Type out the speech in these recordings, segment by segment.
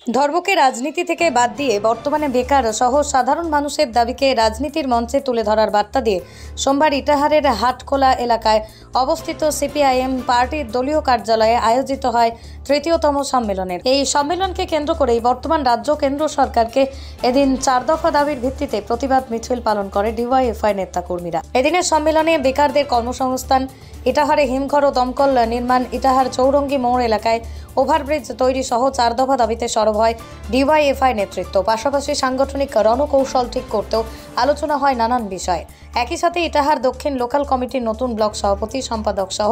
ধর্মকে রাজনীতি থেকে বাদ দিয়ে বর্তমানে বেকার সহ সাধারণ মানুষের দাবিকে রাজনীতির মঞ্চে তুলে ধরার বার্তা দিয়ে সোমবার ইটাহারের হাটখোলা এলাকায় অবস্থিত সিপিআইএম পার্টির দলীয় কার্যালয়ে আয়োজিত হয় তৃতীয়তম সম্মেলনের। এই সম্মেলনকে কেন্দ্র করেই বর্তমান রাজ্য কেন্দ্র সরকারকে এদিন 4 দফা দাবির ভিত্তিতে প্রতিবাদ মিছিল পালন করে ডিওয়াইএফআই নেতাকর্মীরা। এদিনের সম্মেলনে বেকারদের কর্মসংস্থান, ইটাহারে হিমঘর ও দমকল নির্মাণ, ইটাহার চৌরঙ্গি মোড় এলাকায় ওভারব্রিজ তৈরি সহ 4 দফা দাবিতে সরব হয় ডিওয়াইএফআই নেতৃত্ব। পাশাপাশি সাংগঠনিক রণকৌশল ঠিক করতেও আলোচনা হয় নানান বিষয়। একই সাথে ইটাহার দক্ষিণ লোকাল কমিটির নতুন ব্লক সভাপতি, সম্পাদক সহ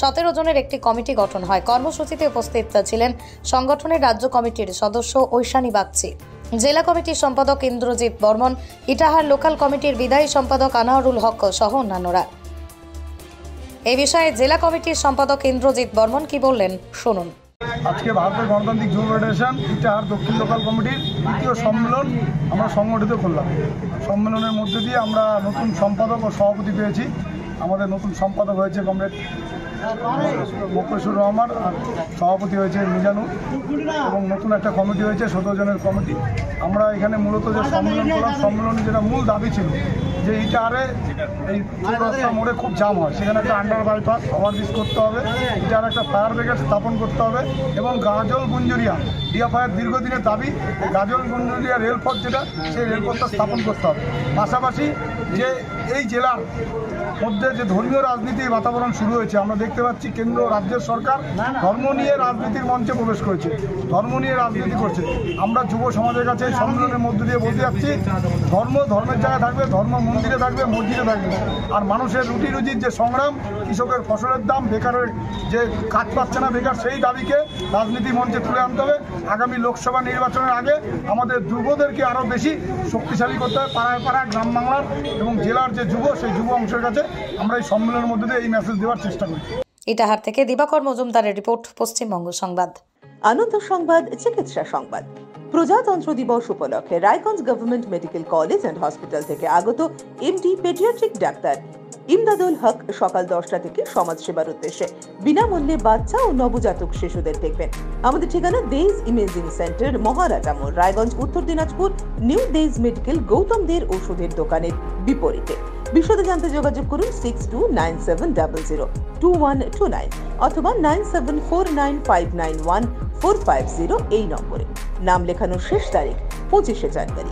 17 জনের একটি কমিটি গঠন হয়। কর্মসূচিতে উপস্থিত ছিলেন সংগঠনের রাজ্য কমিটির সদস্য ঐশানী বাগচি, জেলা কমিটির সম্পাদক ইন্দ্রজিৎ বর্মন, ইটাহার লোকাল কমিটির বিদায়ী সম্পাদক আনোয়ারুল হক সহ অন্যান্যরা। এই বিষয়ে জেলা কমিটির সম্পাদক ইন্দ্রজিৎ বর্মন কি বললেন শুনুন। আজকে ভারতের গণতান্ত্রিক যুব ফেডারেশন ইটাহার দক্ষিণ লোকাল কমিটির দ্বিতীয় সম্মেলন আমরা সংগঠিত করলাম। সম্মেলনের মধ্যে দিয়ে আমরা নতুন সম্পাদক ও সভাপতি পেয়েছি। আমাদের নতুন সম্পাদক হয়েছে কমরেড মোকলেশুর রহমান, আর সভাপতি হয়েছে মিজানুর, এবং নতুন একটা কমিটি হয়েছে 17 জনের কমিটি। আমরা এখানে মূলত যে সম্মেলন করলাম, সম্মেলনের যেটা মূল দাবি ছিল যে ইটাহারে এই রাস্তা মোড়ে খুব জাম হয়, সেখানে একটা আন্ডার বাইপাস ওভারব্রিজ করতে হবে, ইটাহারে একটা ফায়ার ব্রিগেড স্থাপন করতে হবে, এবং গাজল গুঞ্জুরিয়া ডিএফআইয়ের দীর্ঘদিনের দাবি গাজল গুঞ্জুরিয়া রেলপথ যেটা, সেই রেলপথটা স্থাপন করতে হবে। পাশাপাশি যে এই জেলার মধ্যে যে ধর্মীয় রাজনীতির বাতাবরণ শুরু হয়েছে, আমরা দেখতে পাচ্ছি কেন্দ্র রাজ্যের সরকার ধর্ম নিয়ে রাজনীতির মঞ্চে প্রবেশ করেছে, ধর্ম নিয়ে রাজনীতি করছে। আমরা যুব সমাজের কাছে এই সম্মেলনের মধ্য দিয়ে বলতে যাচ্ছি, ধর্মের জায়গায় থাকবে, ধর্ম মন্দিরে থাকবে, মসজিদে থাকবে, আর মানুষের রুটি রুজির যে সংগ্রাম, কৃষকের ফসলের দাম, বেকারের যে কাজ পাচ্ছে না বেকার, সেই দাবিকে রাজনীতি মঞ্চে তুলে আনতে হবে। আগামী লোকসভা নির্বাচনের আগে আমাদের যুবদেরকে আরও বেশি শক্তিশালী করতে হবে, পাড়ায় পাড়ায় গ্রাম বাংলার এবং জেলার যে যুব, সেই যুব অংশের কাছে আমরা এই সম্মেলনের মধ্যে দিয়ে এই মেসেজ দেওয়ার চেষ্টা করি। ইটাহার থেকে দিবাকর মজুমদারের রিপোর্ট, পশ্চিমবঙ্গ সংবাদ। আনন্দ সংবাদ, চিকিৎসা সংবাদ। প্রজাতন্ত্র দিবস উপলক্ষে Raiganj government medical college and hospital থেকে আগত এমডি পেডিয়াট্রিক ডাক্তার ইমদাদুল হক সকাল 10টা থেকে সমাজসেবার উদ্দেশ্যে বিনামূল্যে বাচ্চা ও নবজাতক শিশুদের দেখবেন। আমাদের ঠিকানা দেজ ইমেজিং সেন্টার, মহারাজা মোড়, রায়গঞ্জ, উত্তর দিনাজপুর। নিউ দেজ মেডিকেল, গৌতম দের ওষুধের দোকানের বিপরীতে। বিশদে জানতে যোগাযোগ করুন 6297002129 অথবা 9749591450 এই নম্বরে। নাম লেখানোর শেষ তারিখ 25শে জানুয়ারি।